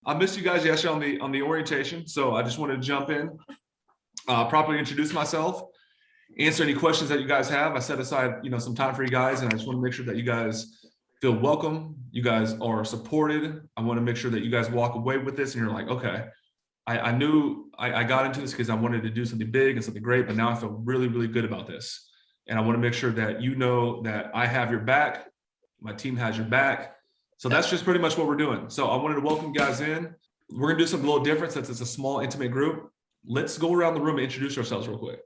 I missed you guys yesterday on the orientation, so I just wanted to jump in, properly introduce myself, answer any questions that you guys have. I set aside, some time for you guys, and I just want to make sure that you guys feel welcome. You guys are supported. I want to make sure that you guys walk away with this and you're like, okay, I knew I got into this because I wanted to do something big and something great, but now I feel really, really good about this. And I want to make sure that you know that I have your back. My team has your back. So that's just pretty much what we're doing. So I wanted to welcome you guys in. We're going to do something a little different since it's a small, intimate group. Let's go around the room and introduce ourselves real quick.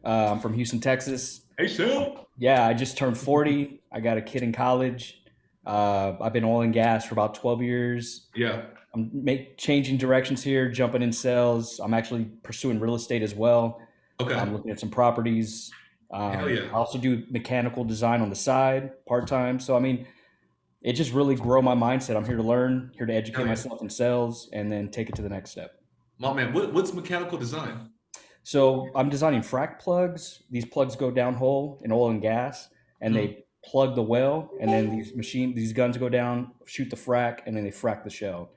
I'm from Houston, Texas. Hey, Phil. Yeah, I just turned 40. I got a kid in college. I've been oil and gas for about 12 years. Yeah. I'm changing directions here, jumping in sales. I'm actually pursuing real estate as well. Okay. I'm looking at some properties. Hell yeah. I also do mechanical design on the side, part-time. So, it just really grow my mindset. I'm here to learn, here to educate myself in sales, and then take it to the next step. My man, what's mechanical design? So I'm designing frac plugs. These plugs go downhole in oil and gas, and they plug the well, and then these guns go down, shoot the frac, and then they frac the shell.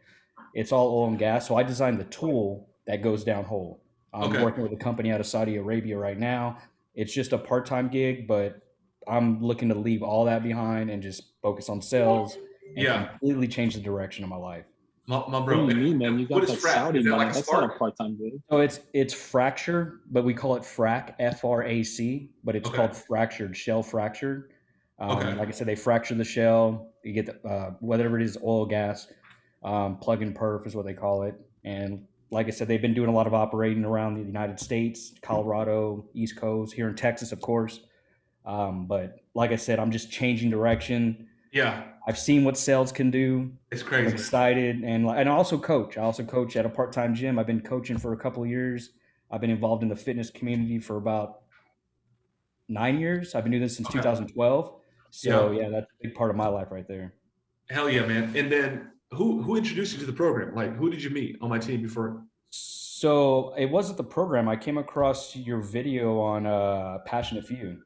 It's all oil and gas. So I designed the tool that goes downhole. I'm working with a company out of Saudi Arabia right now. It's just a part-time gig, but I'm looking to leave all that behind and just focus on sales and completely change the direction of my life. My bro. What do you mean, man? You got that Saudi money. Like that's not a part-time gig. So it's fracture, but we call it frac, F-R-A-C, but it's called fractured, shell fractured. Like I said, they fracture the shell. You get whatever it is, oil, gas, plug and perf is what they call it. And like I said, they've been doing a lot of operating around the United States, Colorado, East Coast, here in Texas, of course. But like I said, I'm just changing direction. Yeah. I've seen what sales can do. It's crazy. I'm excited. And I also coach. I also coach at a part-time gym. I've been coaching for a couple of years. I've been involved in the fitness community for about 9 years. I've been doing this since 2012. So yeah, that's a big part of my life right there. Hell yeah, man. And then who introduced you to the program? Like, who did you meet on my team before? So it wasn't the program. I came across your video on Passionate Few.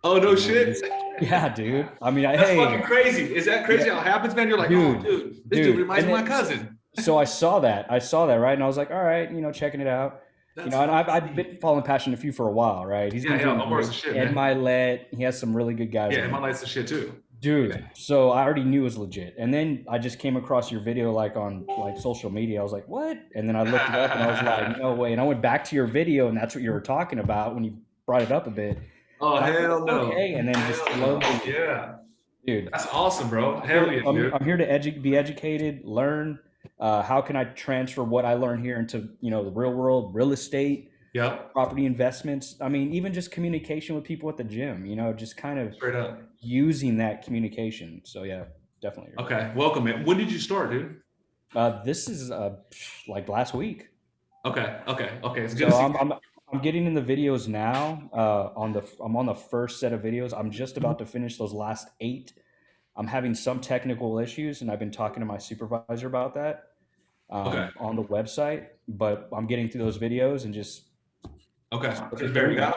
Oh, no shit. Yeah, dude. That's fucking crazy. Is that crazy how it happens, man? You're like, this dude reminds me of my cousin. So I saw that, right? And I was like, all right, checking it out. And I've been following Passionate Few for a while, right? He's been doing Omar's the shit, Ed man. Milet. He has some really good guys. Yeah, Ed Milet's the shit too. Dude, so I already knew it was legit. And then I just came across your video on social media. I was like, what? And then I looked it up and I was like, no way. And I went back to your video and that's what you were talking about when you brought it up a bit. Oh, hell no. Okay, and then just slowly. Yeah. Dude. That's awesome, bro. Hell yeah, dude. I'm here to be educated, learn. How can I transfer what I learn here into, the real world, real estate, property investments. Even just communication with people at the gym, just kind of straight up using that communication. So yeah, definitely. Okay. Welcome, man. When did you start, dude? This is like last week. Okay. It's good so I'm getting in the videos now. I'm on the first set of videos. I'm just about to finish those last 8. I'm having some technical issues, and I've been talking to my supervisor about that on the website. But I'm getting through those videos and just Very good.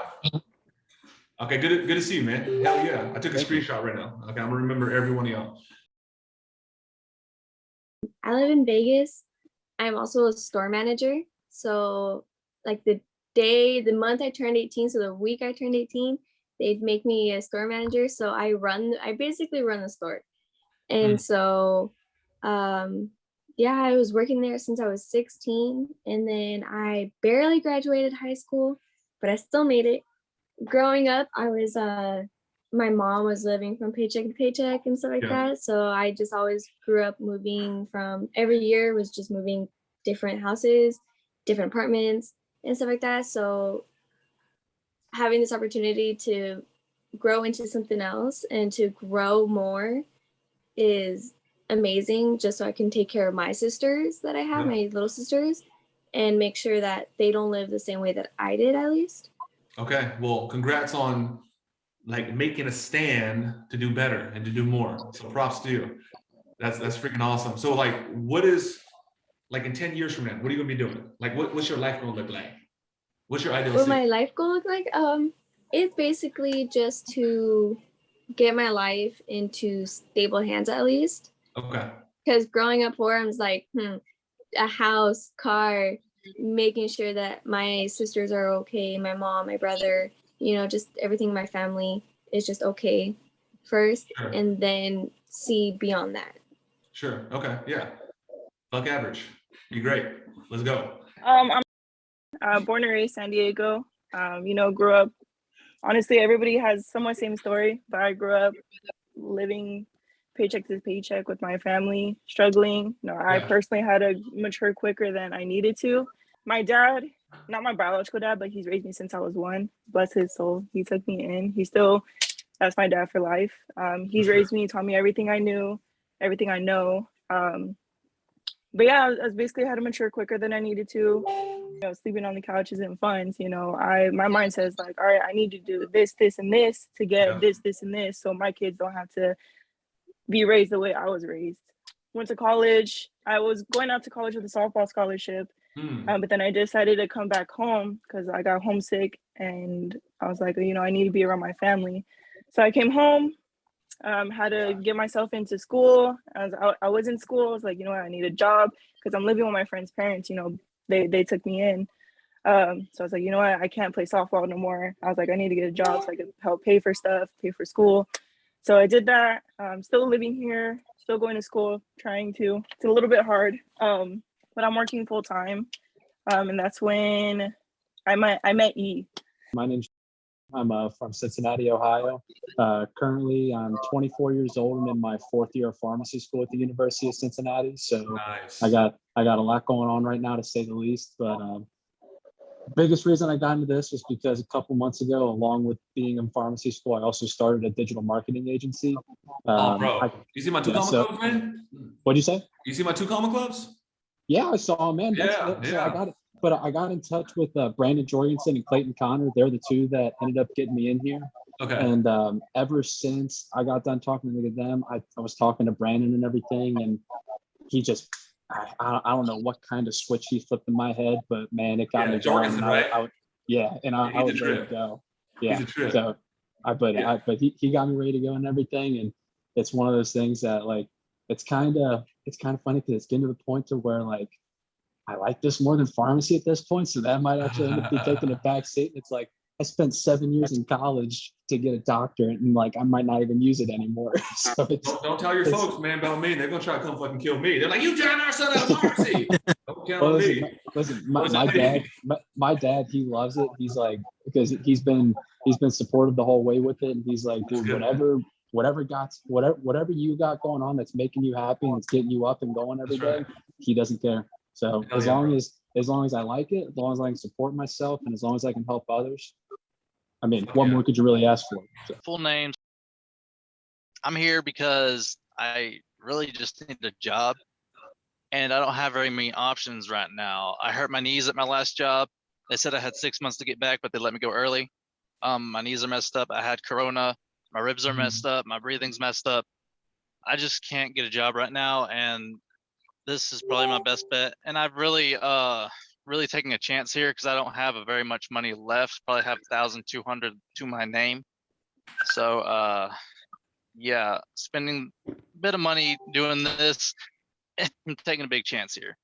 Okay, good to see you, man. Hell yeah! I took a screenshot right now. Okay, I'm gonna remember every one of y'all. I live in Vegas. I'm also a store manager. So like the month I turned 18, so the week I turned 18, they'd make me a store manager. So I basically run the store. And so, I was working there since I was 16. And then I barely graduated high school, but I still made it. Growing up, my mom was living from paycheck to paycheck and stuff like that. So I just always grew up moving every year was just moving different houses, different apartments and stuff like that. So having this opportunity to grow into something else and to grow more is amazing, just so I can take care of my sisters that I have, my little sisters, and make sure that they don't live the same way that I did, at least. Okay, well, congrats on making a stand to do better and to do more. So props to you. That's freaking awesome. So what is in 10 years from now, what are you gonna be doing? What's your life gonna look like? What's your ideal? What my life goal look like? It's basically just to get my life into stable hands, at least. Okay. Because growing up poor, I was like, a house, car, making sure that my sisters are okay, my mom, my brother, just everything in my family is just okay first, Sure. and then see beyond that. Sure. Okay. Yeah. Buck average. You're great. Let's go. I'm born and raised San Diego. Grew up. Honestly, everybody has somewhat same story, but I grew up living paycheck to paycheck with my family, struggling. I personally had to mature quicker than I needed to. My dad, not my biological dad, but he's raised me since I was 1. Bless his soul. He took me in. That's my dad for life. He's raised me, taught me everything I knew, everything I know. But yeah, I basically had to mature quicker than I needed to. Sleeping on the couch isn't fun. My mind says like, all right, I need to do this, this, and this to get this, and this, so my kids don't have to be raised the way I was raised. Went to college. I was going out to college with a softball scholarship, but then I decided to come back home because I got homesick, and I was like, I need to be around my family. So I came home. Had to get myself into school. I was in school. I was like, I need a job because I'm living with my friend's parents. They took me in. So I was like, I can't play softball no more. I was like, I need to get a job so I could help pay for stuff, pay for school. So I did that. Still living here, still going to school, trying to. It's a little bit hard, but I'm working full time. And that's when I met E. My name's I'm from Cincinnati, Ohio. Currently, I'm 24 years old. I'm in my 4th year of pharmacy school at the University of Cincinnati. So nice. I got a lot going on right now, to say the least. But biggest reason I got into this was because a couple months ago, along with being in pharmacy school, I also started a digital marketing agency. Bro, you see my 2 comma clubs, man? What'd you say? You see my 2 comma clubs? Yeah, I saw, man. So I got it. But I got in touch with Brandon Jorgensen and Clayton Connor. They're the 2 that ended up getting me in here. Okay. And ever since I got done talking to them, I was talking to Brandon and everything, and he just, I don't know what kind of switch he flipped in my head, but man, it got me going. Jorgensen, right? I was ready to go. Yeah. He's a trip. So but he got me ready to go and everything, and it's one of those things that like it's kind of funny because it's getting to the point to where like I like this more than pharmacy at this point, so that might actually end up taking a back seat. It's like I spent 7 years in college to get a doctorate, and like I might not even use it anymore. So don't tell your folks, man, about me. They're gonna try to come fucking kill me. They're like, "You drowned our son out of pharmacy." Don't tell me. Listen, my dad, he loves it. He's like, because he's been supportive the whole way with it, and he's like, dude, whatever you got going on that's making you happy and it's getting you up and going every day, he doesn't care. So as long as I like it, as long as I can support myself, and as long as I can help others, I mean, what more could you really ask for? So. Full names. I'm here because I really just need a job, and I don't have very many options right now. I hurt my knees at my last job. They said I had 6 months to get back, but they let me go early. My knees are messed up. I had corona. My ribs are messed up. My breathing's messed up. I just can't get a job right now, and this is probably my best bet. And I've really taking a chance here because I don't have very much money left. Probably have 1,200 to my name. So yeah, spending a bit of money doing this. I'm taking a big chance here,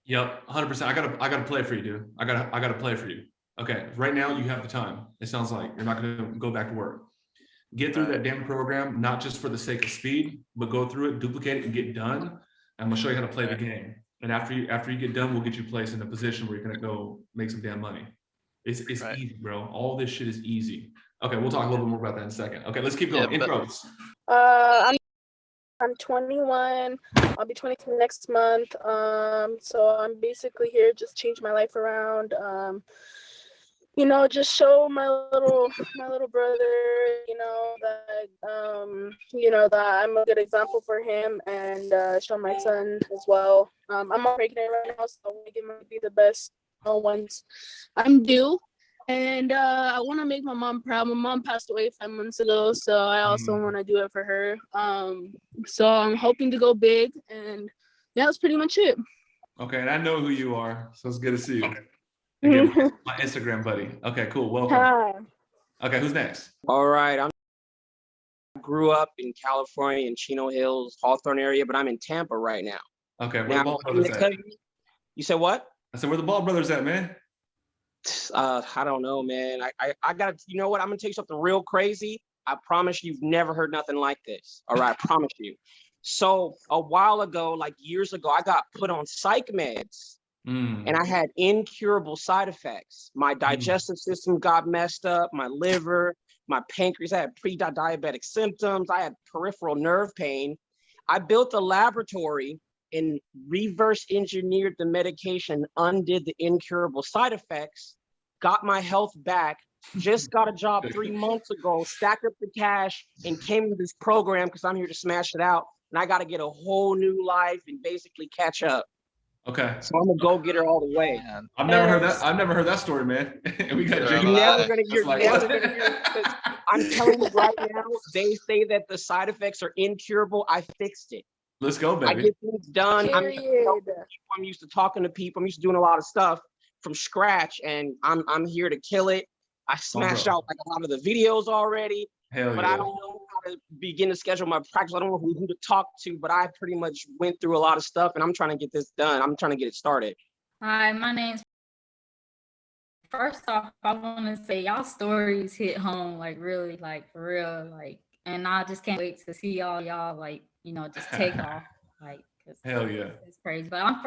Yep, 100%. I gotta play for you, dude. I gotta play for you. Okay, right now you have the time. It sounds like you're not gonna go back to work. Get through that damn program, not just for the sake of speed, but go through it, duplicate it, and get done. I'm gonna show you how to play the game. And after you get done, we'll get you placed in a position where you're gonna go make some damn money. It's easy, bro. All this shit is easy. Okay, we'll talk a little bit more about that in a second. Okay, let's keep going. Intros. I'm 21. I'll be 22 next month. So I'm basically here just change my life around. Just show my little brother, that I'm a good example for him, and show my son as well. I'm pregnant right now, so I want to give be the best once I'm due. And I want to make my mom proud. My mom passed away 5 months ago, so I also want to do it for her. So I'm hoping to go big, and that's pretty much it. Okay, and I know who you are, so it's good to see you. Again, my Instagram buddy. Okay, cool. Welcome. Hi. Okay, who's next? All right. I grew up in California in Chino Hills, Hawthorne area, but I'm in Tampa right now. Okay, where the Now, Ball I'm gonna brothers tell at? you. You said what? I said, where the Ball brothers at, man? I don't know, man. I gotta. You know what? I'm gonna tell you something real crazy. I promise you've never heard nothing like this. All right, I promise you. So a while ago, like years ago, I got put on psych meds. And I had incurable side effects. My digestive system got messed up, my liver, my pancreas. I had pre-diabetic symptoms. I had peripheral nerve pain. I built a laboratory and reverse engineered the medication, undid the incurable side effects, got my health back, just got a job 3 months ago, stacked up the cash, and came to this program because I'm here to smash it out. And I got to get a whole new life and basically catch up. Okay. So I'm gonna go get her all the way. Man, I've never heard that. I've never heard that story, man. And we got You're Jake. You're never alive. gonna, you're Like, never what? gonna hear it because I'm telling you right now, they say that the side effects are incurable. I fixed it. Let's go, I baby. get things done. Period. I'm used to talking to people. I'm used to doing a lot of stuff from scratch, and I'm here to kill it. I smashed bro. out like a lot of the videos already, Hell but yeah. I don't know how to begin to schedule my practice. I don't know who to talk to, but I pretty much went through a lot of stuff, and I'm trying to get this done. I'm trying to get it started. Hi, my name's. First off, I want to say y'all stories hit home, like really, like for real, like, and I just can't wait to see all y'all, like, just take off, like, 'cause Hell yeah. it's crazy. But I'm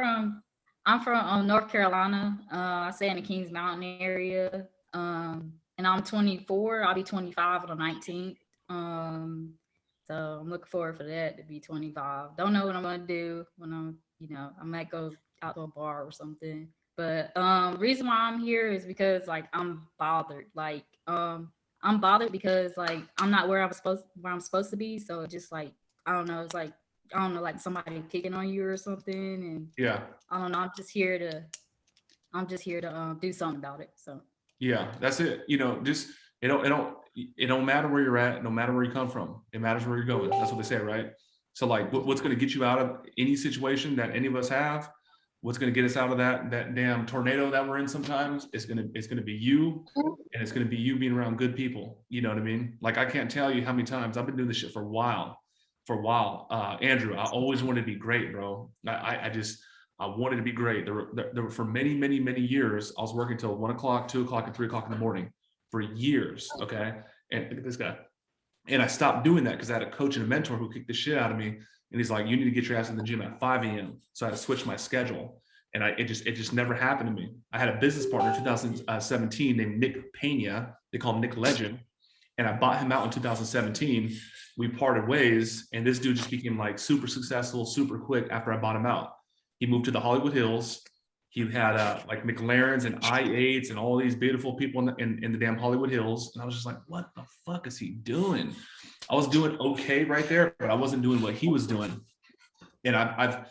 from North Carolina. I stay in the Kings Mountain area. And I'm 24. I'll be 25 on the 19th. So I'm looking forward for that to be 25. Don't know what I'm gonna do when I might go out to a bar or something. But reason why I'm here is because like I'm bothered. Like I'm bothered because like I'm not where I'm supposed to be. So just like I don't know, it's like I don't know, like somebody picking on you or something. And Yeah. I don't know. I'm just here to do something about it. So Yeah, that's it. Just it don't matter where you're at, no matter where you come from. It matters where you're going. That's what they say, right? So like what's going to get you out of any situation that any of us have, what's going to get us out of that damn tornado that we're in sometimes, it's going to be you, and it's going to be you being around good people. You know what I mean? Like I can't tell you how many times I've been doing this shit for a while. Andrew, I always wanted to be great, bro. I wanted to be great. There were for many, many, many years, I was working till 1 o'clock, 2 o'clock, and 3 o'clock in the morning for years. Okay. And look at this guy. And I stopped doing that because I had a coach and a mentor who kicked the shit out of me. And he's like, you need to get your ass in the gym at 5 a.m. So I had to switch my schedule. And it just never happened to me. I had a business partner in 2017 named Nick Pena. They call him Nick Legend. And I bought him out in 2017. We parted ways. And this dude just became like super successful, super quick after I bought him out. He moved to the Hollywood Hills. He had like McLarens and I-8s and all these beautiful people in the damn Hollywood Hills. And I was just like, what the fuck is he doing? I was doing okay right there, but I wasn't doing what he was doing. And I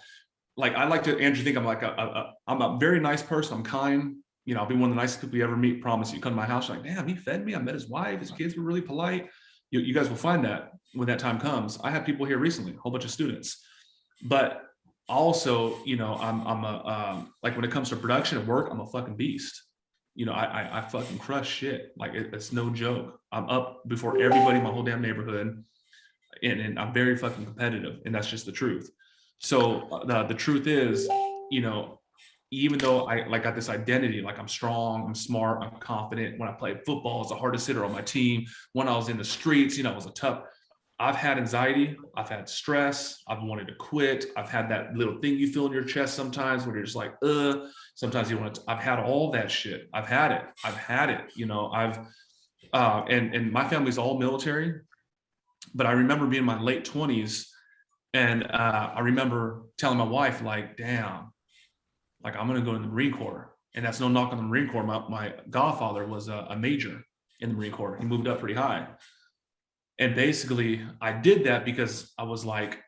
like to, Andrew, think I'm like I'm a very nice person. I'm kind. I'll be one of the nicest people you ever meet. Promise you. Come to my house, you're like, damn, he fed me. I met his wife. His kids were really polite. You guys will find that when that time comes. I have people here recently, a whole bunch of students, but also, I'm like when it comes to production and work, I'm a fucking beast. I fucking crush shit. Like it's no joke. I'm up before everybody in my whole damn neighborhood, and I'm very fucking competitive, and that's just the truth. So the truth is, even though I got this identity, like I'm strong, I'm smart, I'm confident. When I played football, I was the hardest hitter on my team. When I was in the streets, I was a tough. I've had anxiety, I've had stress, I've wanted to quit. I've had that little thing you feel in your chest sometimes when you're just like, sometimes you want to, I've had all that shit. I've had it, and my family's all military, but I remember being in my late 20s and I remember telling my wife like, damn, like I'm going to go in the Marine Corps. And that's no knock on the Marine Corps. My godfather was a major in the Marine Corps. He moved up pretty high. And basically I did that because I was like,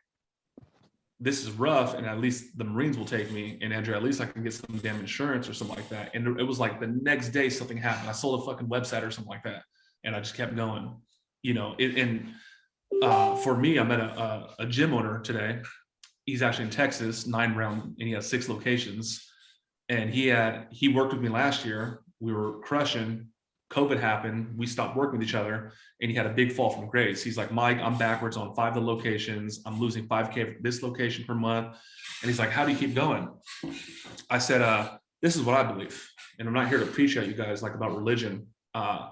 this is rough, and at least the Marines will take me. And Andrew, at least I can get some damn insurance or something like that. And it was like the next day something happened. I sold a fucking website or something like that. And I just kept going, for me, I met a gym owner today. He's actually in Texas, 9 round, and he has 6 locations. And he worked with me last year. We were crushing. COVID happened, we stopped working with each other, and he had a big fall from grace. He's like, Mike, I'm backwards on 5 of the locations. I'm losing 5K for this location per month. And he's like, how do you keep going? I said, this is what I believe. And I'm not here to preach at you guys like about religion. I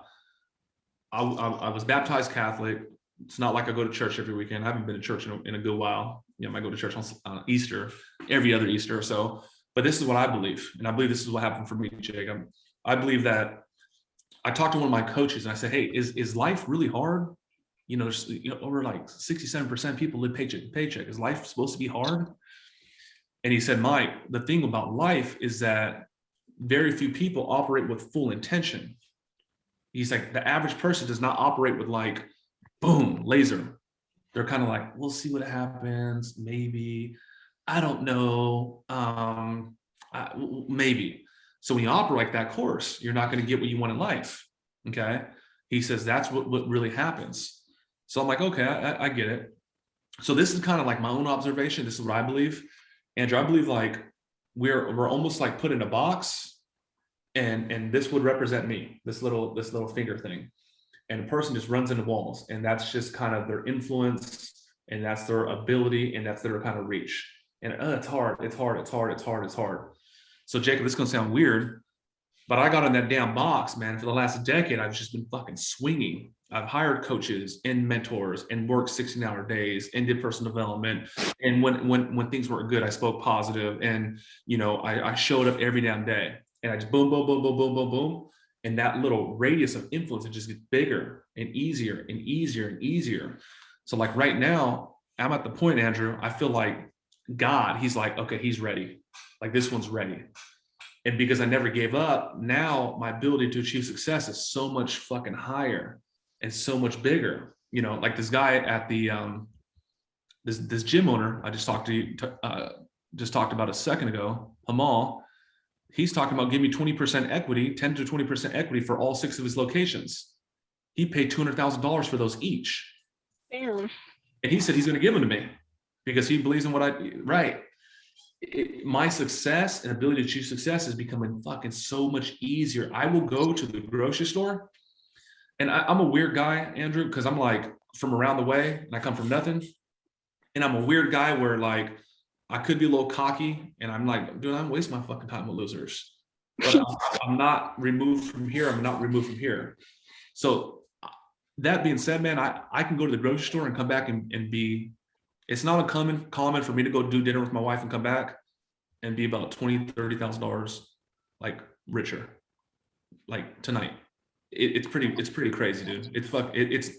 was baptized Catholic. It's not like I go to church every weekend. I haven't been to church in a good while. You know, I go to church on Easter, every other Easter or so. But this is what I believe. And I believe this is what happened for me, Jake. I believe that I talked to one of my coaches and I said, hey, is life really hard? You know, over like 67% of people live paycheck to paycheck. Is life supposed to be hard? And he said, Mike, the thing about life is that very few people operate with full intention. He's like, the average person does not operate with like, boom, laser. They're kind of like, we'll see what happens. Maybe, I don't know. Maybe. So when you operate that course, you're not going to get what you want in life. Okay. He says, that's what really happens. So I'm like, okay, I get it. So this is kind of like my own observation. This is what I believe. Andrew, I believe like we're almost like put in a box, and this would represent me, this little finger thing. And a person just runs into walls, and that's just kind of their influence, and that's their ability, and that's their kind of reach. And it's hard. So Jacob, this is gonna sound weird, but I got in that damn box, man. For the last decade, I've just been fucking swinging. I've hired coaches and mentors and worked 16-hour days and did personal development. And when things weren't good, I spoke positive, and you know, I showed up every damn day, and I just boom, boom, boom, boom, boom, boom, boom. And that little radius of influence, it just gets bigger and easier and easier and easier. So like right now, I'm at the point, Andrew, I feel like God, he's like, okay, he's ready. Like this one's ready. And because I never gave up, now my ability to achieve success is so much fucking higher and so much bigger. You know, like this guy at the, this gym owner I just talked about a second ago, Hamal, he's talking about giving me 20% equity, 10 to 20% equity for all 6 of his locations. He paid $200,000 for those each. Damn. And he said he's going to give them to me because he believes in what my success and ability to achieve success is becoming fucking so much easier. I will go to the grocery store, and I'm a weird guy, Andrew, because I'm like from around the way and I come from nothing. And I'm a weird guy where like, I could be a little cocky, and I'm like, dude, I'm wasting my fucking time with losers. But I'm not removed from here. I'm not removed from here. So that being said, man, I can go to the grocery store and come back and be, it's not uncommon for me to go do dinner with my wife and come back and be about $20,000, $30,000 like richer, like tonight. It's pretty crazy, dude. It's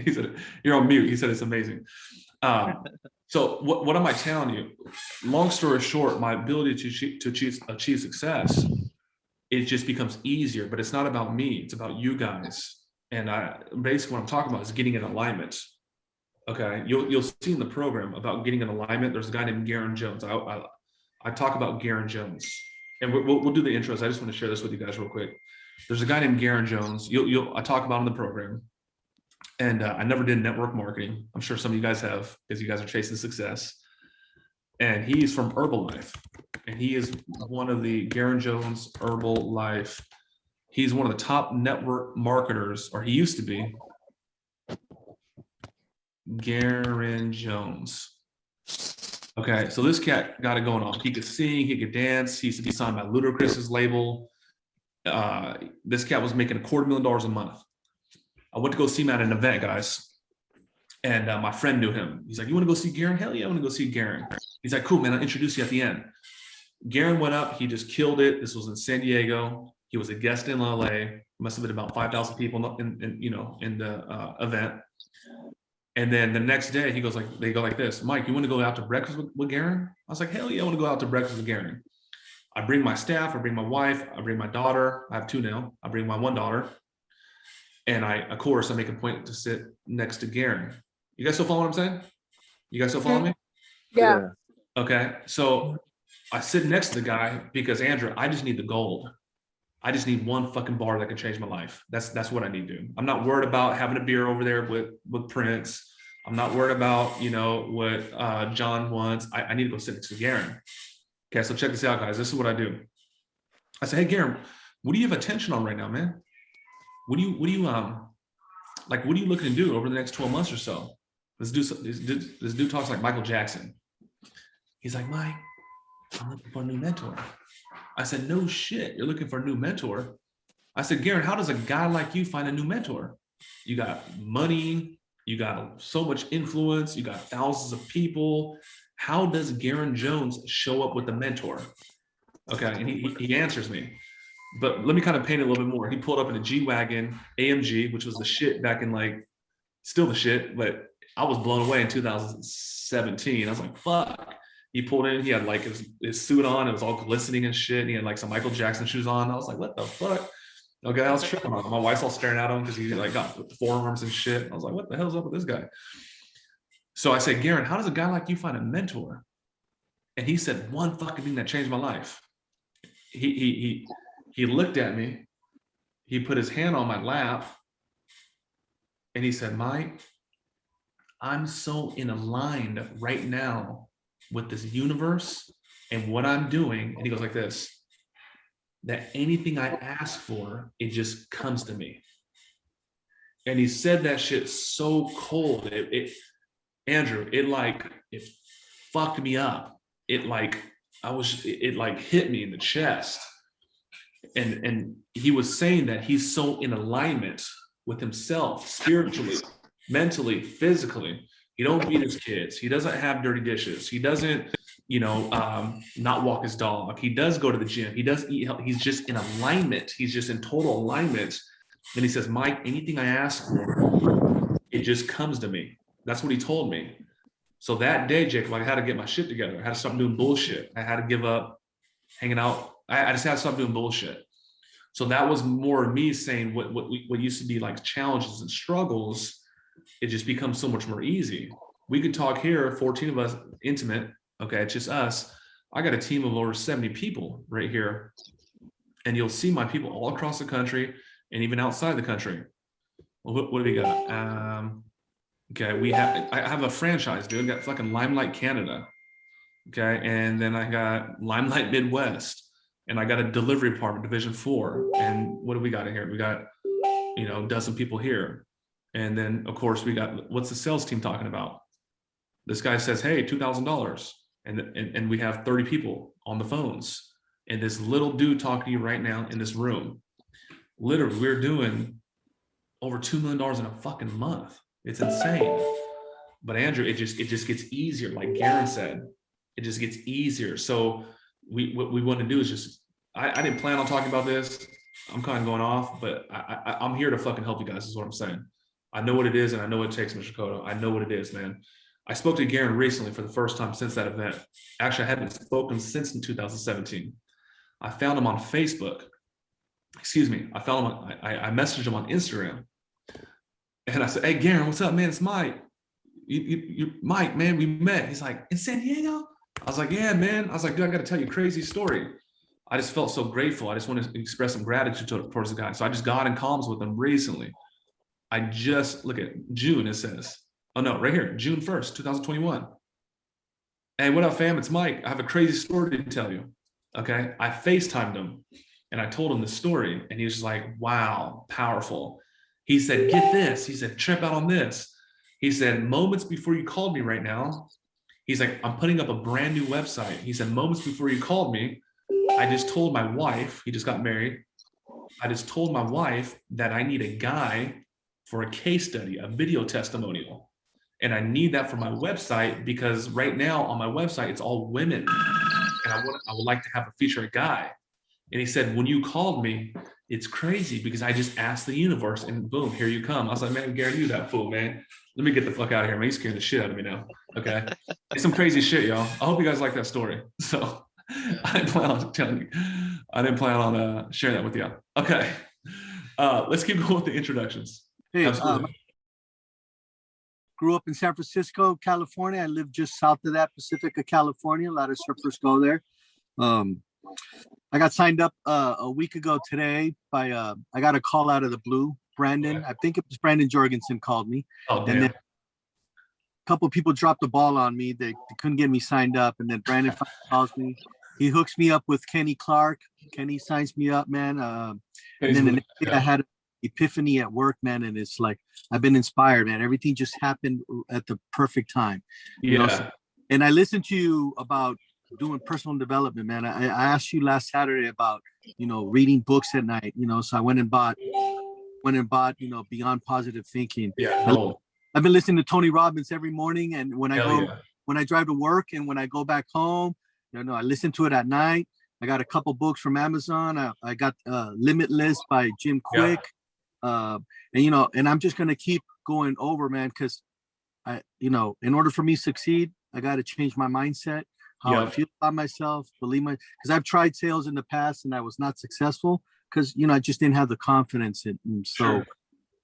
he said, you're on mute. He said it's amazing. So what am I telling you? Long story short, my ability to achieve success, it just becomes easier, but it's not about me. It's about you guys. And basically what I'm talking about is getting in alignment. Okay. You'll see in the program about getting in alignment. There's a guy named Barron Jones. I talk about Barron Jones, and we'll do the intros. I just want to share this with you guys real quick. There's a guy named Barron Jones. I talk about in the program. And I never did network marketing. I'm sure some of you guys have, because you guys are chasing success. And he's from Herbalife. And he is one of the Barron Jones Herbalife. He's one of the top network marketers, or he used to be. Barron Jones. Okay, so this cat got it going on. He could sing, he could dance. He used to be signed by Ludacris's label. This cat was making $250,000 a month. I went to go see him at an event, guys. And my friend knew him. He's like, you want to go see Barron? Hell yeah, I want to go see Barron. He's like, cool, man, I'll introduce you at the end. Barron went up, he just killed it. This was in San Diego. He was a guest in LA. Must have been about 5,000 people in the event. And then the next day they go like this, Mike, you want to go out to breakfast with Barron? I was like, hell yeah, I want to go out to breakfast with Barron. I bring my staff, I bring my wife, I bring my daughter. I have 2 now. I bring my 1 daughter. And I make a point to sit next to Barron. You guys still follow what I'm saying? You guys still follow me? Yeah. Okay. So I sit next to the guy because, Andrew, I just need the gold. I just need 1 fucking bar that can change my life. That's what I need to do. I'm not worried about having a beer over there with Prince. I'm not worried about, what John wants. I need to go sit next to Barron. Okay. So check this out, guys. This is what I do. I say, hey, Barron, what do you have attention on right now, man? what are you looking to do over the next 12 months or so? This dude talks like Michael Jackson. He's like, Mike, I'm looking for a new mentor. I said, no shit, you're looking for a new mentor? I said, Garen, how does a guy like you find a new mentor? You got money, you got so much influence, you got thousands of people. How does Garen Jones show up with a mentor? Okay, and he answers me. But let me kind of paint it a little bit more. He pulled up in a G-Wagon AMG, which was the shit back in like, still the shit, but I was blown away in 2017. I was like, fuck. He pulled in, he had like his suit on, it was all glistening and shit. And he had like some Michael Jackson shoes on. I was like, what the fuck? Okay, I was tripping on him. My wife's all staring at him because he like got forearms and shit. I was like, what the hell's up with this guy? So I said, Garen, how does a guy like you find a mentor? And he said one fucking thing that changed my life. He looked at me, he put his hand on my lap, and he said, Mike, I'm so in aligned right now with this universe and what I'm doing. And he goes like this, that anything I ask for, it just comes to me. And he said that shit so cold. Andrew, it fucked me up. It like hit me in the chest. And he was saying that he's so in alignment with himself, spiritually, mentally, physically. He don't beat his kids. He doesn't have dirty dishes. He doesn't, not walk his dog. He does go to the gym. He does eat healthy. He's just in alignment. He's just in total alignment. And he says, Mike, anything I ask for, it just comes to me. That's what he told me. So that day, Jacob, I had to get my shit together. I had to stop doing bullshit. I had to give up hanging out. I just had to stop doing bullshit. So that was more me saying what used to be like challenges and struggles, it just becomes so much more easy. We could talk here, 14 of us, intimate. Okay, it's just us. I got a team of over 70 people right here. And you'll see my people all across the country and even outside the country. Well, what do we got? Okay, I have a franchise, dude. I got fucking Limelight Canada. Okay, and then I got Limelight Midwest. And I got a delivery department, Division 4. And what do we got in here? We got, a dozen people here. And then, of course, we got, what's the sales team talking about? This guy says, hey, $2,000. And we have 30 people on the phones. And this little dude talking to you right now in this room, literally, we're doing over $2 million in a fucking month. It's insane. But Andrew, it just gets easier. Like Garen said, it just gets easier. So what we want to do is just, I didn't plan on talking about this. I'm kind of going off, but I'm here to fucking help you guys, is what I'm saying. I know what it is, and I know what it takes, Mr. Cotto. I know what it is, man. I spoke to Garen recently for the first time since that event. Actually, I haven't spoken since in 2017. I found him on Facebook. Excuse me. I found him, I messaged him on Instagram. And I said, hey, Garen, what's up, man? It's Mike. You Mike, man, we met. He's like, in San Diego? I was like, yeah, man. I was like, dude, I got to tell you a crazy story. I just felt so grateful. I just want to express some gratitude towards the guy. So I just got in comms with him recently. I just, look at June, it says. Oh, no, right here, June 1st, 2021. Hey, what up, fam? It's Mike. I have a crazy story to tell you. Okay. I FaceTimed him and I told him the story. And he was just like, wow, powerful. He said, get this. He said, trip out on this. He said, moments before you called me right now, he's like, I'm putting up a brand new website. He said, moments before you called me, I just told my wife, he just got married. I just told my wife that I need a guy for a case study, a video testimonial. And I need that for my website because right now on my website, it's all women. And I would like to have a feature a guy. And he said, when you called me, it's crazy because I just asked the universe and boom, here you come. I was like, man, Gary, you that fool, man. Let me get the fuck out of here, man. He's scaring the shit out of me now. Okay. It's some crazy shit, y'all. I hope you guys like that story. So I didn't plan on telling you. I didn't plan on sharing that with you. Okay. Let's keep going with the introductions. Hey, grew up in San Francisco, California. I live just south of that, Pacifica, California. A lot of surfers go there. I got signed up a week ago today by I got a call out of the blue. Brandon, I think it was Brandon Jorgensen called me. Oh, damn. And then a couple of people dropped the ball on me. They couldn't get me signed up. And then Brandon calls me. He hooks me up with Kenny Clark. Kenny signs me up, man. And then the next day I had epiphany at work, man. And it's like, I've been inspired, man. Everything just happened at the perfect time. You know, so, and I listened to you about doing personal development, man. I asked you last Saturday about, you know, reading books at night, you know, so I went and bought, you know, Beyond Positive Thinking. I've been listening to Tony Robbins every morning. And when I drive to work and when I go back home, you know, I listen to it at night. I got a couple books from Amazon. I got Limitless by Jim Quick. And, you know, and I'm just going to keep going over, man, because you know, in order for me to succeed, I got to change my mindset, how I feel about myself, because I've tried sales in the past and I was not successful because, you know, I just didn't have the confidence. And so,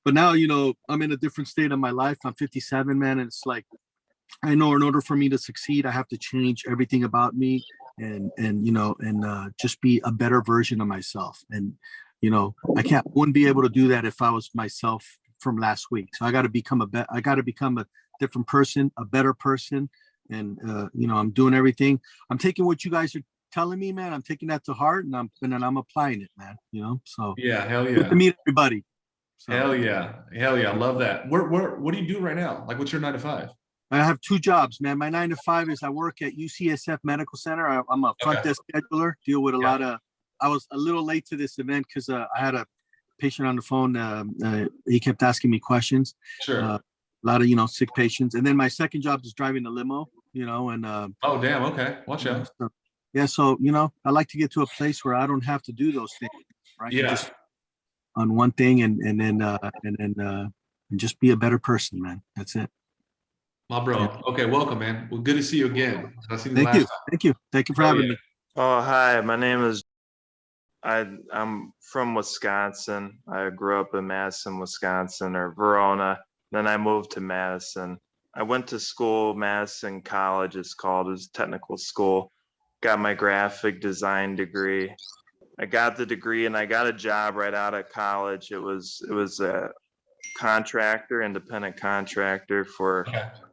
but now, you know, I'm in a different state of my life. I'm 57, man. And it's like, I know in order for me to succeed, I have to change everything about me and you know, and just be a better version of myself. And, you know, wouldn't be able to do that if I was myself from last week. So I got to become a different person, a better person. And, you know, I'm doing everything. I'm taking what you guys are telling me, man. I'm taking that to heart and I'm applying it, man. You know, so hell yeah. Good to meet everybody. So, hell yeah. I love that. What do you do right now? Like, what's your 9 to 5? I have 2 jobs, man. My 9 to 5 is I work at UCSF Medical Center. I'm a front desk scheduler, deal with a lot of, I was a little late to this event because I had a patient on the phone. He kept asking me questions. A lot of, you know, sick patients. And then my second job is driving a limo, you know, and oh, damn. Okay. Watch out. So, you know, I like to get to a place where I don't have to do those things. Right. Just on one thing and then just be a better person, man. That's it. My bro. Okay, welcome, man. Well, good to see you again. Thank you for having me. Oh, hi. My name is. I'm from Wisconsin. I grew up in Madison, Wisconsin, or Verona. Then I moved to Madison. I went to school, Madison College. It's called. It's a technical school. Got my graphic design degree. I got the degree and I got a job right out of college. It was a contractor, independent contractor for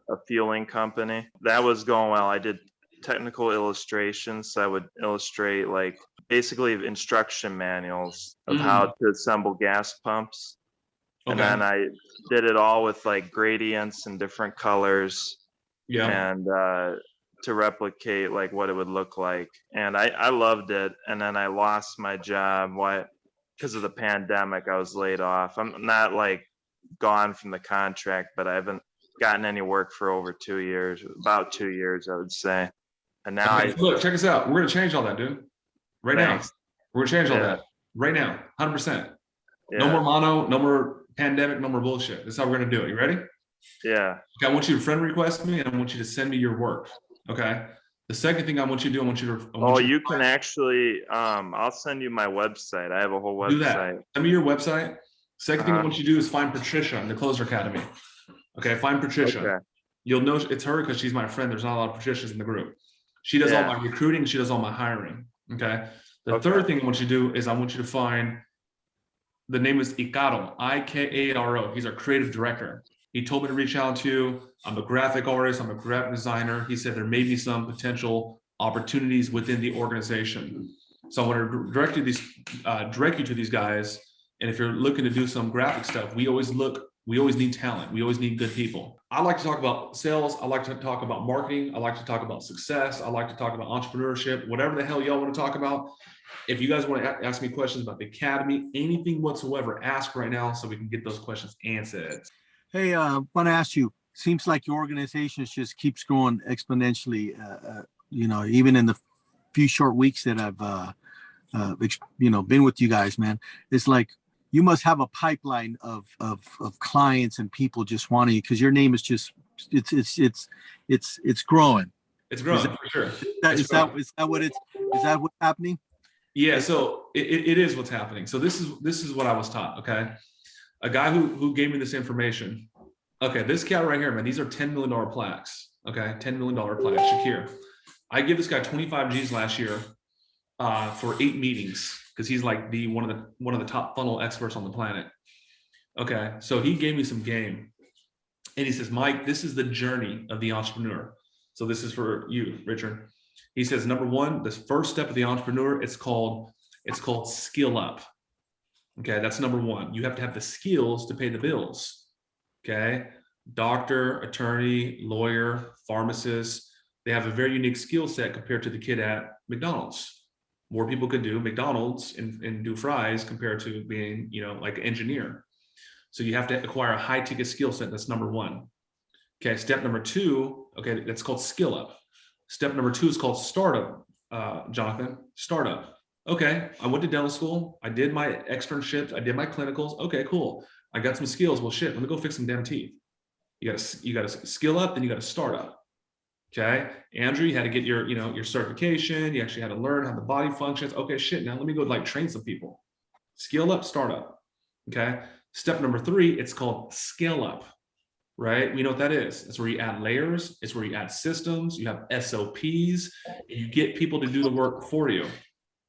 a fueling company. That was going well. I did technical illustrations. So I would illustrate like basically instruction manuals of how to assemble gas pumps. And then I did it all with like gradients and different colors. And to replicate like what it would look like. And I loved it. And then I lost my job. Because of the pandemic, I was laid off. I'm not like gone from the contract, but I haven't gotten any work for over 2 years, about 2 years, I would say. And now look, check us out. We're going to change all that, dude. Right now. We're going to change all that right now. 100%. No more mono, no more pandemic, no more bullshit. That's how we're going to do it. You ready? Yeah. Okay, I want you to friend request me and I want you to send me your work. Okay. The second thing I want you to do, you can actually, I'll send you my website. I have a whole website. Do that. Send me your website. Second thing I want you to do is find Patricia in the Closer Academy. Okay, find Patricia. Okay. You'll know it's her because she's my friend. There's not a lot of Patricias in the group. She does all my recruiting. She does all my hiring. Okay. The third thing I want you to do is I want you to find, the name is Ikaro, I-K-A-R-O. He's our creative director. He told me to reach out to you. I'm a graphic artist. I'm a graphic designer. He said there may be some potential opportunities within the organization. So I want to direct you to these guys. And if you're looking to do some graphic stuff, we always need talent. We always need good people. I like to talk about sales. I like to talk about marketing. I like to talk about success. I like to talk about entrepreneurship, whatever the hell y'all want to talk about. If you guys want to ask me questions about the academy, anything whatsoever, ask right now so we can get those questions answered. Hey, I want to ask you, seems like your organization just keeps growing exponentially, you know, even in the few short weeks that I've, you know, been with you guys, man. It's like, you must have a pipeline of clients and people just wanting you because your name is just, it's growing. It's growing for sure. Is that what's happening? Yeah, so it is what's happening. So this is what I was taught. Okay, a guy who gave me this information. Okay, this cat right here, man. These are $10 million plaques. Okay, $10 million plaques. Shakir. I give this guy 25 G's last year for 8 meetings because he's like one of the top funnel experts on the planet. Okay, so he gave me some game, and he says, Mike, this is the journey of the entrepreneur. So this is for you, Richard. He says, number one, the first step of the entrepreneur, it's called skill up. Okay, that's number one. You have to have the skills to pay the bills. Okay, doctor, attorney, lawyer, pharmacist, they have a very unique skill set compared to the kid at McDonald's. More people could do McDonald's and do fries compared to being, you know, like an engineer. So you have to acquire a high ticket skill set. That's number one. Okay, step number two, okay, that's called skill up. Step number two is called startup, Jonathan, startup. Okay, I went to dental school. I did my externships. I did my clinicals. Okay, cool. I got some skills. Well, shit, let me go fix some damn teeth. You gotta skill up, then you gotta start up. Okay, Andrew, you had to get your, you know, your certification. You actually had to learn how the body functions. Okay, shit, now let me go like train some people. Skill up, start up. Okay, step number three, it's called scale up. Right? We know what that is. It's where you add layers. It's where you add systems. You have SOPs. And you get people to do the work for you.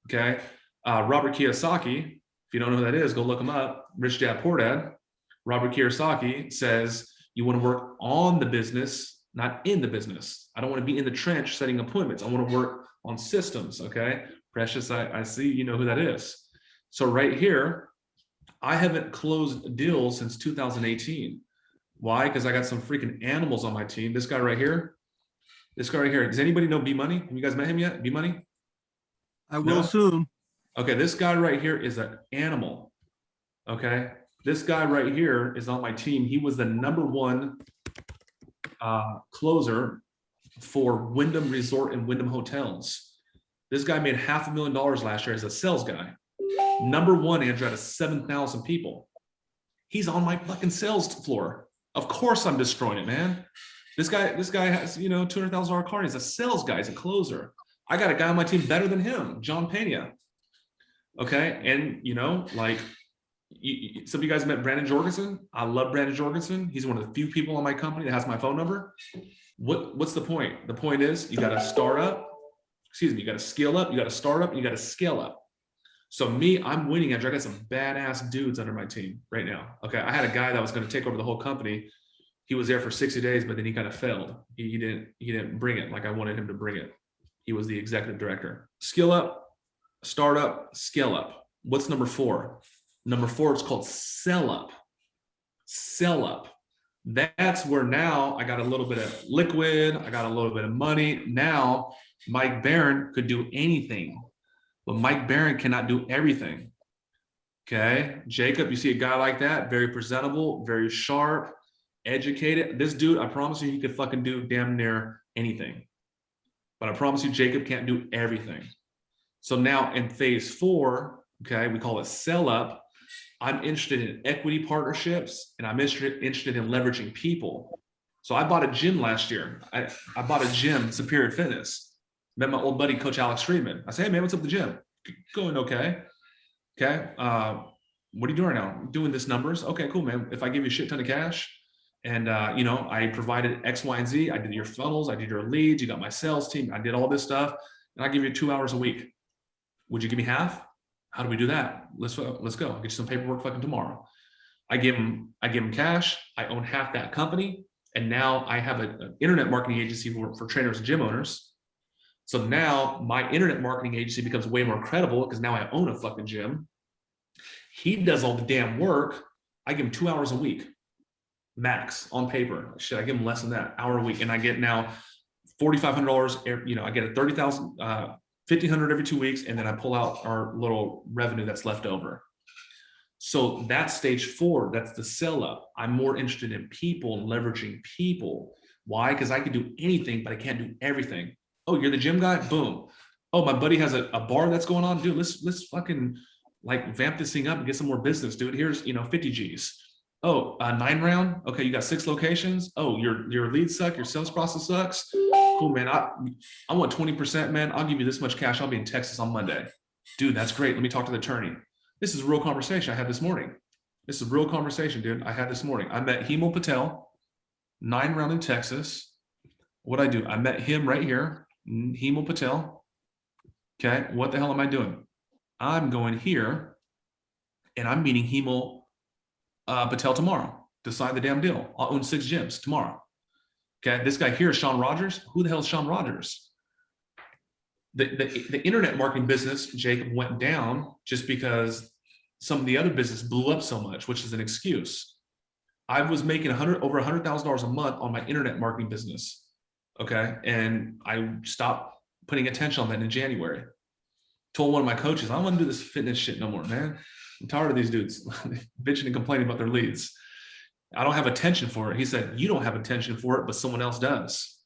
Okay. Robert Kiyosaki, if you don't know who that is, go look him up. Rich Dad, Poor Dad. Robert Kiyosaki says you want to work on the business, not in the business. I don't want to be in the trench setting appointments. I want to work on systems. Okay. Precious, I see you know who that is. So right here, I haven't closed deals since 2018. Why? Because I got some freaking animals on my team. This guy right here. This guy right here. Does anybody know B Money? Have you guys met him yet? B Money? I will soon. Okay, this guy right here is an animal. Okay, this guy right here is on my team. He was the #1 closer for Wyndham Resort and Wyndham Hotels. This guy made $500,000 last year as a sales guy. #1, Andrew, out of 7,000 people. He's on my fucking sales floor. Of course I'm destroying it, man. This guy has, you know, $200,000 car. He's a sales guy. He's a closer. I got a guy on my team better than him, John Pena. Okay, and you know, like some of you guys met Brandon Jorgensen. I love Brandon Jorgensen. He's one of the few people on my company that has my phone number. What's the point? The point is you got to start up. Excuse me. You got to scale up. You got to start up. You got to scale up. So me, I'm winning. Andrew, I got some badass dudes under my team right now. Okay, I had a guy that was going to take over the whole company. He was there for 60 days, but then he kind of failed. He didn't bring it like I wanted him to bring it. He was the executive director. Skill up, start up, scale up. What's number 4? Number 4 is called sell up. Sell up. That's where now I got a little bit of liquid. I got a little bit of money. Now Mike Barron could do anything. But Mike Barron cannot do everything. Okay, Jacob, you see a guy like that, very presentable, very sharp, educated. This dude, I promise you, he could fucking do damn near anything. But I promise you, Jacob can't do everything. So now in phase 4, okay, we call it sell up. I'm interested in equity partnerships and I'm interested in leveraging people. So I bought a gym last year. I bought a gym, Superior Fitness. Met my old buddy, Coach Alex Friedman. I said, hey man, what's up with the gym? Going okay. Okay. What are you doing right now? I'm doing this numbers. Okay, cool, man. If I give you a shit ton of cash and you know, I provided X, Y, and Z, I did your funnels, I did your leads, you got my sales team, I did all this stuff, and I give you 2 hours a week. Would you give me half? How do we do that? Let's go. I'll get you some paperwork fucking tomorrow. I give him cash. I own half that company. And now I have an internet marketing agency for trainers and gym owners. So now my internet marketing agency becomes way more credible because now I own a fucking gym. He does all the damn work. I give him 2 hours a week, max on paper. Shit, I give him less than that, hour a week. And I get now $4,500, you know, I get a $30,000, $1,500 every 2 weeks. And then I pull out our little revenue that's left over. So that's stage 4. That's the sell up. I'm more interested in people and leveraging people. Why? Because I can do anything, but I can't do everything. Oh, you're the gym guy? Boom. Oh, my buddy has a bar that's going on. Dude, let's fucking like vamp this thing up and get some more business, dude. Here's, you know, 50 G's. Oh, 9 round. Okay, you got 6 locations. Oh, your leads suck. Your sales process sucks. Cool, man. I want 20%, man. I'll give you this much cash. I'll be in Texas on Monday. Dude, that's great. Let me talk to the attorney. This is a real conversation I had this morning. This is a real conversation, dude. I had this morning. I met Hemo Patel, 9 round in Texas. What'd I do? I met him right here. Hemo Patel. Okay, what the hell am I doing? I'm going here and I'm meeting Hemo Patel tomorrow to sign the damn deal. I'll own 6 gyms tomorrow. Okay, this guy here is Sean Rogers. Who the hell is Sean Rogers? The internet marketing business, Jacob, went down just because some of the other business blew up so much, which is an excuse. I was making over $100,000 a month on my internet marketing business. Okay. And I stopped putting attention on that in January. Told one of my coaches, I don't want to do this fitness shit no more, man. I'm tired of these dudes bitching and complaining about their leads. I don't have attention for it. He said, you don't have attention for it, but someone else does.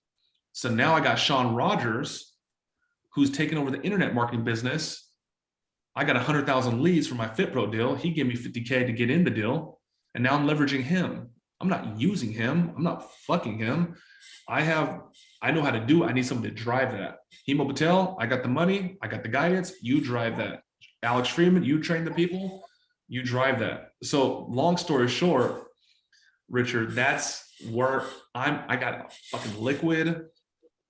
So now I got Sean Rogers, who's taken over the internet marketing business. I got 100,000 leads for my FitPro deal. He gave me 50K to get in the deal. And now I'm leveraging him. I'm not using him. I'm not fucking him. I know how to do it. I need someone to drive that. Hemo Patel, I got the money. I got the guidance. You drive that. Alex Freeman, you train the people. You drive that. So long story short, Richard, that's where I got fucking liquid.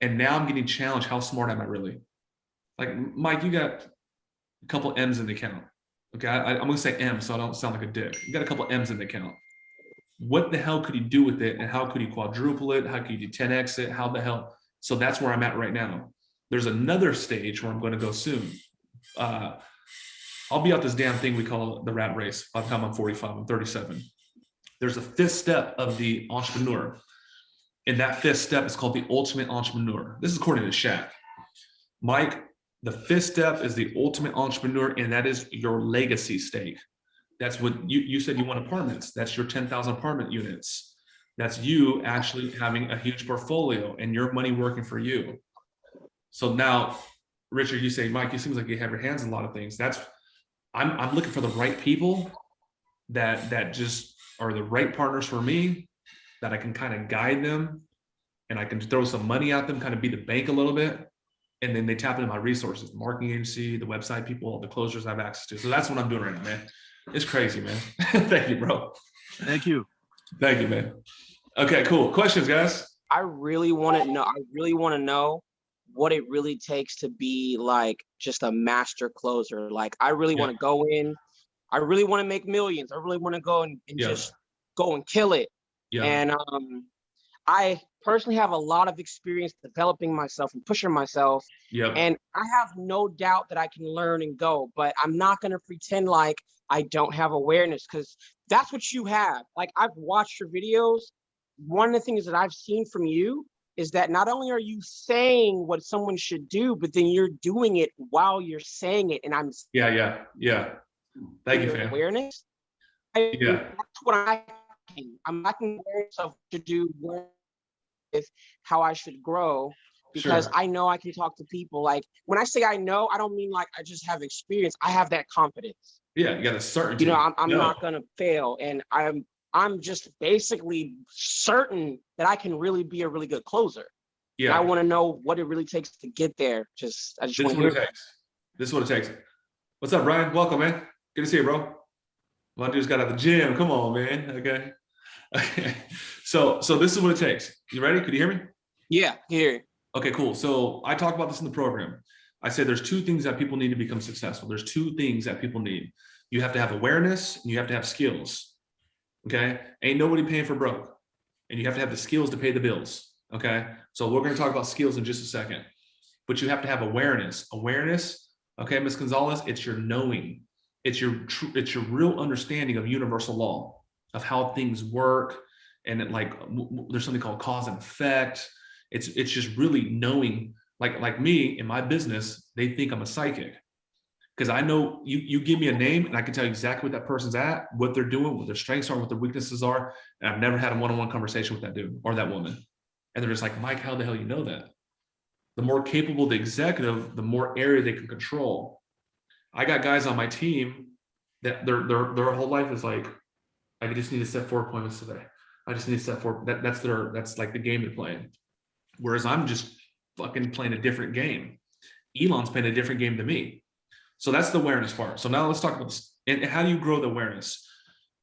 And now I'm getting challenged. How smart am I really? Like, Mike, you got a couple M's in the account. Okay, I'm going to say M so I don't sound like a dick. You got a couple M's in the account. What the hell could you do with it? And how could you quadruple it? How could you 10X it? How the hell? So that's where I'm at right now. There's another stage where I'm going to go soon. I'll be out this damn thing we call the rat race by the time I'm 45, I'm 37. There's a fifth step of the entrepreneur. And that fifth step is called the ultimate entrepreneur. This is according to Shaq. Mike, the fifth step is the ultimate entrepreneur, and that is your legacy stake. That's what you said you want apartments. That's your 10,000 apartment units. That's you actually having a huge portfolio and your money working for you. So now, Richard, you say, Mike, it seems like you have your hands in a lot of things. I'm looking for the right people that just are the right partners for me, that I can kind of guide them and I can throw some money at them, kind of be the bank a little bit. And then they tap into my resources, the marketing agency, the website people, the closers I have access to. So that's what I'm doing right now, man. It's crazy, man. Thank you, bro. Thank you. Thank you, man. Okay, cool. Questions, guys? I really want to know what it really takes to be like just a master closer. Like, I really want to go in. I really want to make millions. I really want to go and just go and kill it. Yeah. And I personally have a lot of experience developing myself and pushing myself. Yeah. And I have no doubt that I can learn and go, but I'm not going to pretend like I don't have awareness, because that's what you have. Like, I've watched your videos. One of the things that I've seen from you is that not only are you saying what someone should do, but then you're doing it while you're saying it. And I'm Thank you, fam. Awareness. That's what I'm lacking awareness of to do with how I should grow, because I know I can talk to people. Like, when I say I know, I don't mean like I just have experience. I have that confidence. Yeah, you got a certainty. You know, I'm not gonna fail, and I'm just basically certain that I can really be a really good closer. Yeah, and I want to know what it really takes to get there. I just want to hear it. This is what it takes. What's up, Ryan? Welcome, man. Good to see you, bro. My dude's got out the gym. Come on, man. Okay. Okay. So this is what it takes. You ready? Could you hear me? Yeah, here. Okay, cool. So I talk about this in the program. I say there's two things that people need to become successful. There's two things that people need. You have to have awareness and you have to have skills. Okay. Ain't nobody paying for broke. And you have to have the skills to pay the bills. Okay. So we're going to talk about skills in just a second, but you have to have awareness. Awareness. Okay, Ms. Gonzalez, it's your knowing. It's your real understanding of universal law, of how things work. And there's something called cause and effect. It's just really knowing, like me in my business, they think I'm a psychic. Because I know you give me a name and I can tell you exactly what that person's at, what they're doing, what their strengths are, what their weaknesses are. And I've never had a one-on-one conversation with that dude or that woman. And they're just like, Mike, how the hell you know that? The more capable the executive, the more area they can control. I got guys on my team that their whole life is like, I just need to set 4 appointments today. I just need to set 4. That's like the game they're playing. Whereas I'm just fucking playing a different game. Elon's playing a different game to me. So that's the awareness part. So now let's talk about this. And how do you grow the awareness?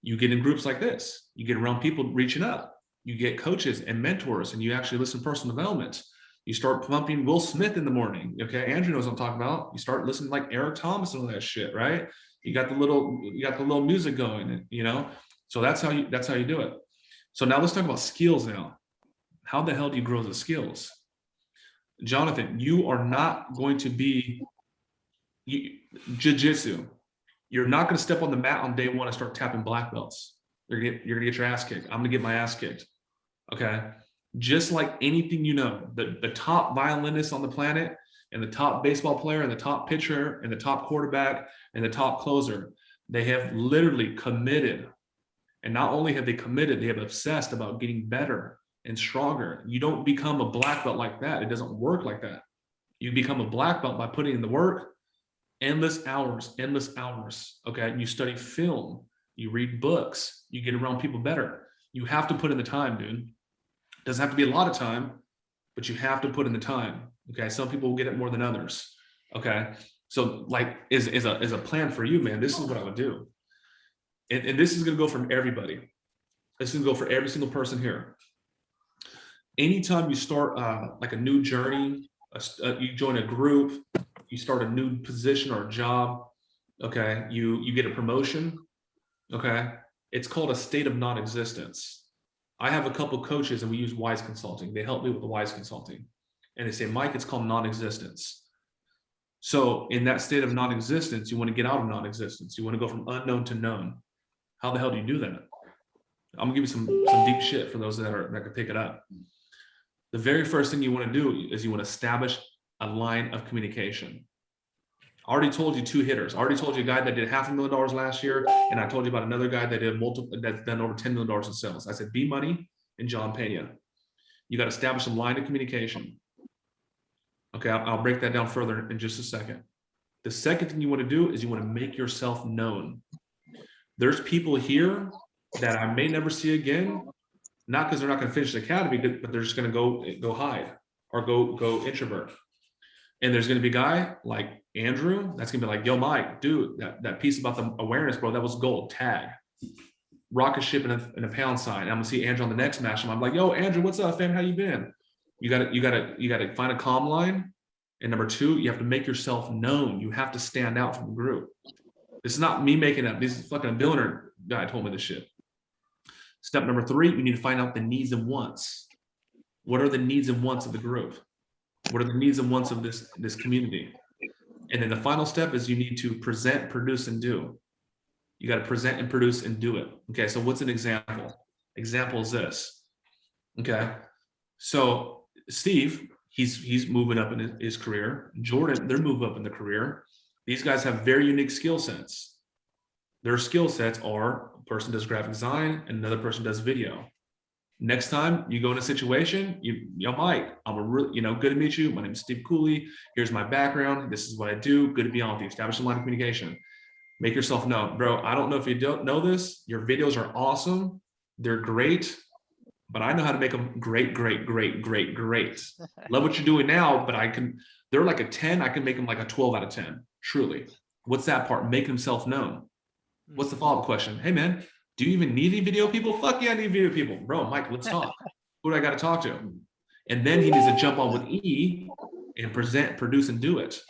You get in groups like this. You get around people reaching up. You get coaches and mentors, and you actually listen to personal development. You start pumping Will Smith in the morning. Okay, Andrew knows what I'm talking about. You start listening to like Eric Thomas and all that shit, right? You got the little music going, you know. So that's how you do it. So now let's talk about skills now. How the hell do you grow the skills? Jonathan, you are not going to be jiu-jitsu. You're not going to step on the mat on day one and start tapping black belts. You're going to get your ass kicked. I'm going to get my ass kicked. Okay. Just like anything, the top violinist on the planet and the top baseball player and the top pitcher and the top quarterback and the top closer, they have literally committed. And not only have they committed, they have obsessed about getting better and stronger. You don't become a black belt like that. It doesn't work like that. You become a black belt by putting in the work, endless hours. Okay. You study film, you read books, you get around people better. You have to put in the time, dude. Doesn't have to be a lot of time, but you have to put in the time. Okay. Some people will get it more than others. Okay. So like is a plan for you, man. This is what I would do. And this is going to go from everybody. This is going to go for every single person here. Anytime you start like a new journey, you join a group, you start a new position or a job, okay, you get a promotion, okay, it's called a state of non-existence. I have a couple coaches and we use Wise Consulting. They help me with the Wise Consulting. And they say, Mike, it's called non-existence. So in that state of non-existence, you want to get out of non-existence. You want to go from unknown to known. How the hell do you do that? I'm gonna give you some deep shit for those that can pick it up. The very first thing you want to do is you want to establish a line of communication. I already told you 2 hitters. I already told you a guy that did $500,000 last year, and I told you about another guy that did that's done over $10 million in sales. I said B Money and John Pena. You got to establish a line of communication. Okay, I'll break that down further in just a second. The second thing you want to do is you want to make yourself known. There's people here that I may never see again, not because they're not going to finish the academy, but they're just going to go hide or go introvert. And there's going to be a guy like Andrew that's going to be like, yo, Mike, dude, that piece about the awareness, bro, that was gold. Tag. Rocket ship and a pound sign. And I'm going to see Andrew on the next match. And I'm like, yo, Andrew, what's up, fam? How you been? You got to find a calm line. And number 2, you have to make yourself known. You have to stand out from the group. This is not me making up. This is fucking billionaire guy told me this shit. Step number 3, you need to find out the needs and wants. What are the needs and wants of the group? What are the needs and wants of this community? And then the final step is you need to present, produce, and do. You got to present and produce and do it. Okay, so what's an example? Example is this. Okay, so Steve, he's moving up in his career. Jordan, they're moving up in the career. These guys have very unique skill sets. Their skill sets are a person does graphic design and another person does video. Next time you go in a situation, yo, Mike, I'm good to meet you. My name is Steve Cooley. Here's my background. This is what I do. Good to be on with you. Establish a line of communication. Make yourself known. Bro, I don't know if you don't know this. Your videos are awesome. They're great, but I know how to make them great. Love what you're doing now, but they're like a 10. I can make them like a 12 out of 10. Truly. What's that part? Make himself known. What's the follow-up question? Hey, man, do you even need any video people? Fuck yeah, I need video people. Bro, Mike, let's talk. Who do I got to talk to? And then he needs to jump on with E and present, produce, and do it.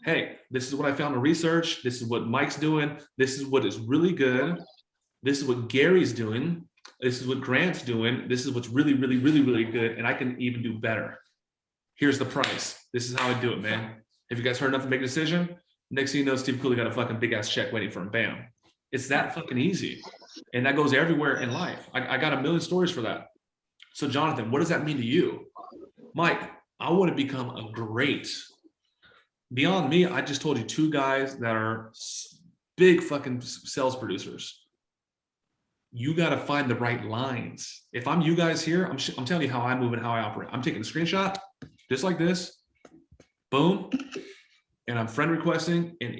Hey, this is what I found in research. This is what Mike's doing. This is what is really good. This is what Gary's doing. This is what Grant's doing. This is what's really good. And I can even do better. Here's the price. This is how I do it, man. Have you guys heard enough to make a decision? Next thing you know, Steve Cooley got a fucking big ass check waiting for him. Bam. It's that fucking easy. And that goes everywhere in life. I got a million stories for that. So Jonathan, what does that mean to you? Mike, I want to become a great. Beyond me, I just told you 2 guys that are big fucking sales producers. You got to find the right lines. If I'm you guys here, I'm telling you how I move and how I operate. I'm taking a screenshot just like this. Boom. And I'm friend requesting and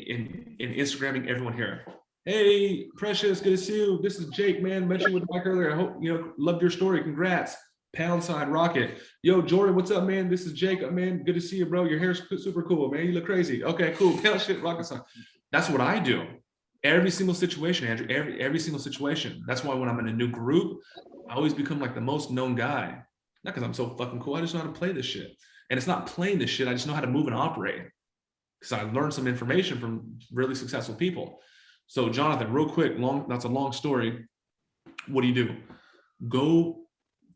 Instagramming everyone here. Hey, Precious, good to see you. This is Jake, man. Met you with Mike earlier. I hope, loved your story. Congrats. Pound sign rocket. Yo, Jordan, what's up, man? This is Jake, man. Good to see you, bro. Your hair's super cool, man. You look crazy. Okay, cool. Pound shit, rocket sign. That's what I do. Every single situation, Andrew, every single situation. That's why when I'm in a new group, I always become like the most known guy. Not because I'm so fucking cool. I just know how to play this shit. And it's not playing this shit. I just know how to move and operate. Because I learned some information from really successful people. So Jonathan, real quick, that's a long story. What do? Go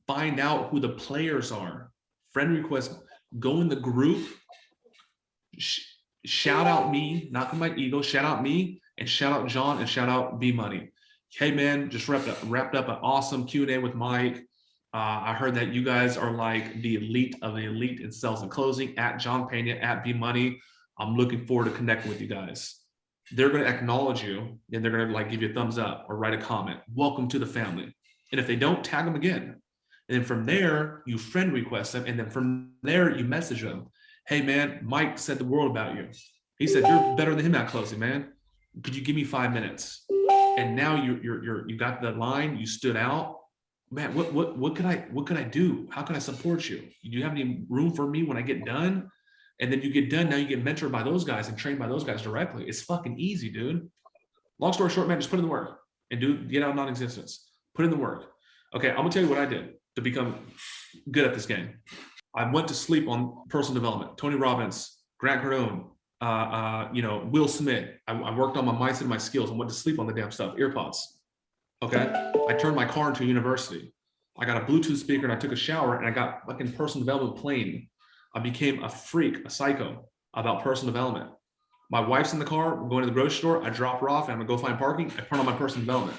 find out who the players are. Friend request, go in the group, shout out me, not from my ego, shout out me, And shout out John and shout out B Money. Hey man, just wrapped up an awesome Q&A with Mike. I heard that you guys are like the elite of the elite in sales and closing at John Pena, at B Money. I'm looking forward to connecting with you guys. They're going to acknowledge you and they're going to like give you a thumbs up or write a comment. Welcome to the family. And if they don't, tag them again. And then from there, you friend request them. And then from there, you message them. Hey man, Mike said the world about you. He said, you're better than him at closing, man. Could you give me 5 minutes? And now you got the line, you stood out. Man, what could I do? How can I support you? Do you have any room for me when I get done? And then you get done, now you get mentored by those guys and trained by those guys directly. It's fucking easy, dude. Long story short, man, just put in the work and get out of non-existence. Put in the work. Okay, I'm gonna tell you what I did to become good at this game. I went to sleep on personal development. Tony Robbins, Grant Cardone, Will Smith. I worked on my mindset and my skills and went to sleep on the damn stuff, earpods. Okay, I turned my car into a university. I got a Bluetooth speaker and I took a shower and I got fucking personal development playing. I became a freak, a psycho about personal development. My wife's in the car, we're going to the grocery store. I drop her off and I'm gonna go find parking. I turn on my personal development.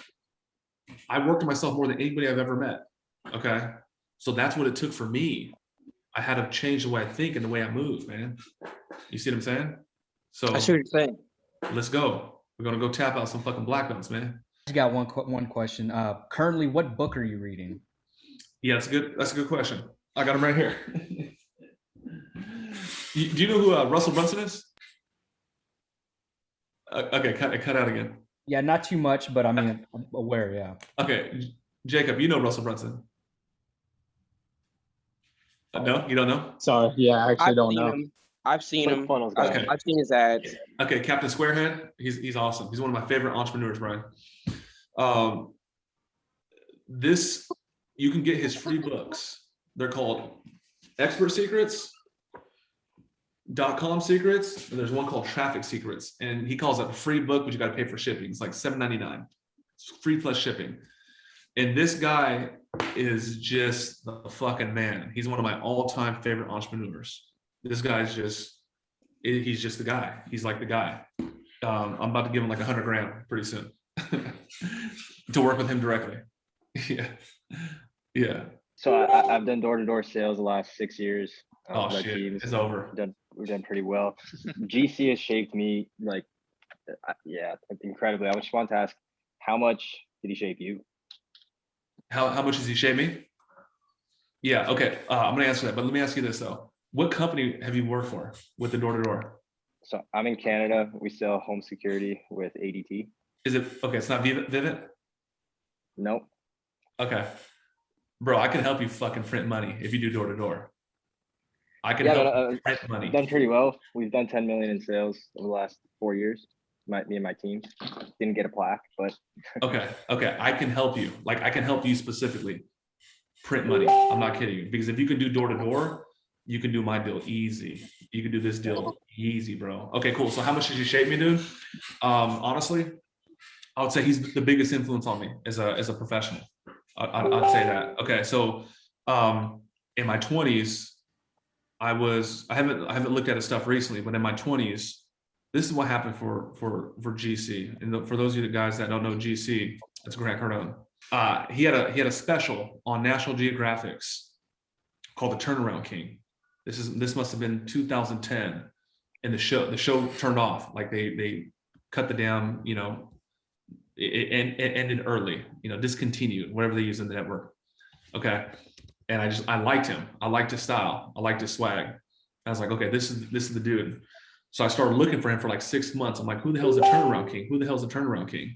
I worked on myself more than anybody I've ever met. Okay, so that's what it took for me. I had to change the way I think and the way I move, man. You see what I'm saying? So I see what you're saying. Let's go. We're gonna go tap out some fucking black belts, man. I just got one question. Currently, what book are you reading? Yeah, that's a good question. I got him right here. Do you know who Russell Brunson is? Okay, cut out again. Yeah, not too much, but I mean, I'm aware, yeah. Okay, Jacob, you know Russell Brunson? No, you don't know? Sorry, yeah, I actually don't know. I've seen him. Okay. I've seen his ads. Okay, Captain Squarehead, he's awesome. He's one of my favorite entrepreneurs, Brian. You can get his free books. They're called Expert Secrets, .com Secrets, and there's one called Traffic Secrets. And he calls it a free book, but you got to pay for shipping. It's like $7.99. It's free plus shipping. And this guy is just the fucking man. He's one of my all-time favorite entrepreneurs. This guy's he's just the guy. He's like the guy. I'm about to give him like 100 grand pretty soon to work with him directly. Yeah. So I've done door-to-door sales the last 6 years. Oh shit, it's over. We've done pretty well. GC has shaped me incredibly. I just want to ask, how much did he shape you? How much does he shape me? Yeah, okay. I'm gonna answer that, but let me ask you this though. What company have you worked for with the door-to-door? So I'm in Canada. We sell home security with ADT. Is it okay? It's not Vivint? Nope. Okay. Bro, I can help you fucking print money if you do door-to-door. I can help you print money. We've done pretty well. We've done 10 million in sales over the last 4 years. Me and my team didn't get a plaque, but okay. I can help you. Like I can help you specifically print money. I'm not kidding you. Because if you can do door-to-door, you can do my deal easy. You can do this deal easy, bro. Okay, cool. So how much did you shape me, dude? Honestly, I would say he's the biggest influence on me as a professional. I'd say that. Okay, so in my 20s, I haven't looked at his stuff recently, but in my 20s, this is what happened for GC. And for those of you guys that don't know GC, it's Grant Cardone. He had a special on National Geographic's called The Turnaround King. This must have been 2010, and the show turned off. Like they cut the damn, it ended early, discontinued, whatever they use in the network. Okay. And I liked him. I liked his style. I liked his swag. I was like, okay, this is the dude. So I started looking for him for like 6 months. I'm like, who the hell is the Turnaround King? Who the hell is the Turnaround King?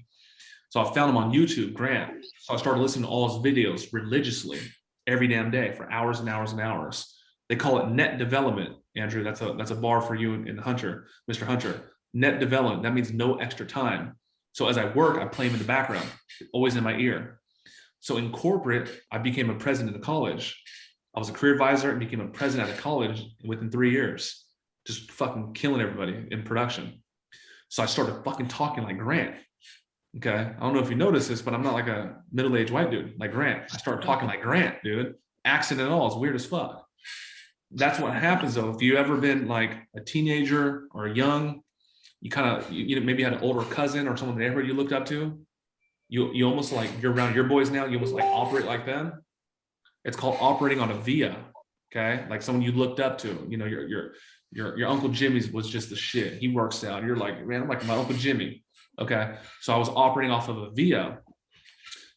So I found him on YouTube, Grant. So I started listening to all his videos religiously every damn day for hours and hours and hours. They call it net development, Andrew. That's a bar for you and Hunter, Mr. Hunter. Net development. That means no extra time. So as I work, I play him in the background, always in my ear. So in corporate, I became a president of college. I was a career advisor and became a president at a college within 3 years, just fucking killing everybody in production. So I started fucking talking like Grant. Okay. I don't know if you noticed this, but I'm not like a middle-aged white dude like Grant. I started talking like Grant, dude. Accent and all. It's weird as fuck. That's what happens though. If you ever been like a teenager or young, you kind of, you know, maybe had an older cousin or someone in the neighborhood you looked up to. You almost like, you're around your boys now, you almost like operate like them. It's called operating on a via. Okay, like someone you looked up to. You know, your Uncle Jimmy's was just the shit. He works out. You're like, man, I'm like my Uncle Jimmy. Okay, so I was operating off of a via.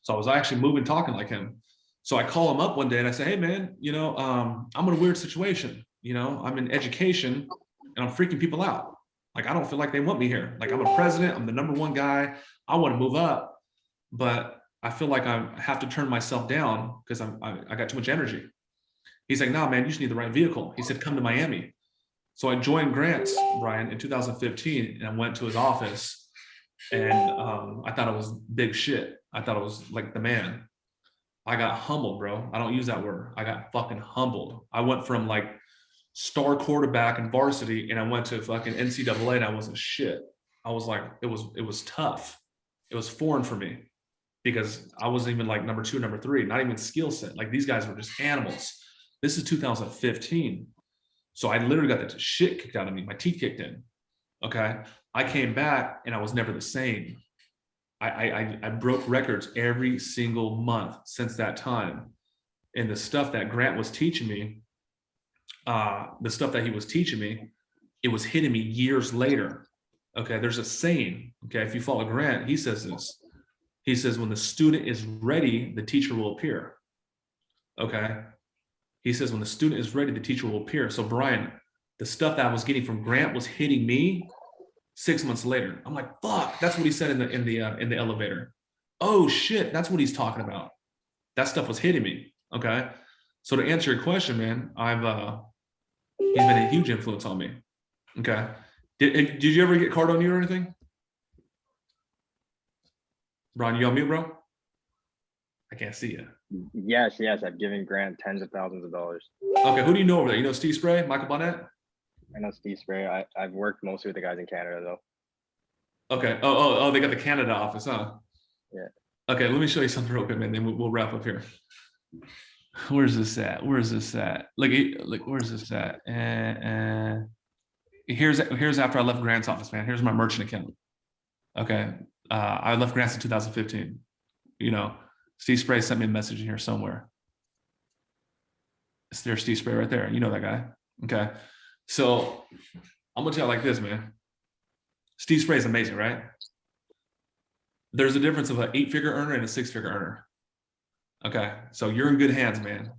So I was actually moving, talking like him. So I call him up one day and I say, hey man, you know, I'm in a weird situation. You know, I'm in education and I'm freaking people out. Like, I don't feel like they want me here. Like, I'm a president, I'm the #1 guy. I want to move up, but I feel like I have to turn myself down because I got too much energy. He's like, no, man, you just need the right vehicle. He said, come to Miami. So I joined Grant's, Brian, in 2015, and I went to his office, and I thought it was big shit. I thought it was like the man. I got humbled, bro. I don't use that word. I got fucking humbled. I went from like star quarterback in varsity, and I went to fucking NCAA, and I wasn't shit. I was like, it was tough. It was foreign for me because I wasn't even like number 2, number 3, not even skill set. Like, these guys were just animals. This is 2015. So I literally got the shit kicked out of me. My teeth kicked in. Okay. I came back and I was never the same. I broke records every single month since that time. And the stuff that Grant was teaching me, the stuff that he was teaching me, it was hitting me years later. Okay. There's a saying, okay, if you follow Grant, he says this. He says, when the student is ready, the teacher will appear. Okay. He says, when the student is ready, the teacher will appear. So Brian, the stuff that I was getting from Grant was hitting me 6 months later. I'm like, fuck, that's what he said in the elevator. Oh shit, that's what he's talking about. That stuff was hitting me. Okay. So to answer your question, man, he's been a huge influence on me. Okay. Did you ever get card on you or anything? Brian, you on mute, bro? I can't see you. Yes, I've given Grant tens of thousands of dollars. Okay, who do you know over there? You know Steve Spray, Michael Bonnet? I know Steve Spray. I've worked mostly with the guys in Canada though. Okay. Oh, they got the Canada office, huh? Yeah. Okay, let me show you something real quick, man. Then we'll wrap up here. Where's this at? Where's this at? Like, where's this at? Here's after I left Grant's office, man. Here's my merchant account. Okay. I left Grant's in 2015. You know, Steve Spray sent me a message in here somewhere. It's there, Steve Spray right there. You know that guy. Okay. So I'm gonna tell you like this, man. Steve Spray is amazing, right? There's a difference of an 8-figure earner and a 6-figure earner. Okay. So you're in good hands, man.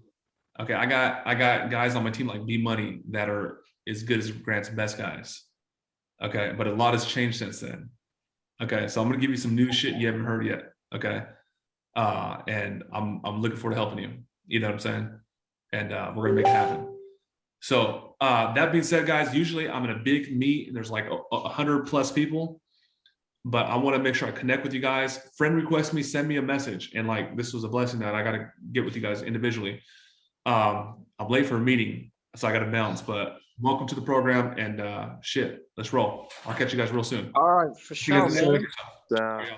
Okay. I got guys on my team like B Money that are as good as Grant's best guys. Okay. But a lot has changed since then. Okay. So I'm gonna give you some new shit you haven't heard yet. Okay. And I'm looking forward to helping you. You know what I'm saying? And we're gonna make it happen. So that being said, guys, usually I'm in a big meet and there's like 100+ people, but I want to make sure I connect with you guys. Friend request me, send me a message. And like, this was a blessing that I got to get with you guys individually. I'm late for a meeting, so I got to bounce, but welcome to the program and shit, let's roll. I'll catch you guys real soon. All right, for sure, man. Yeah.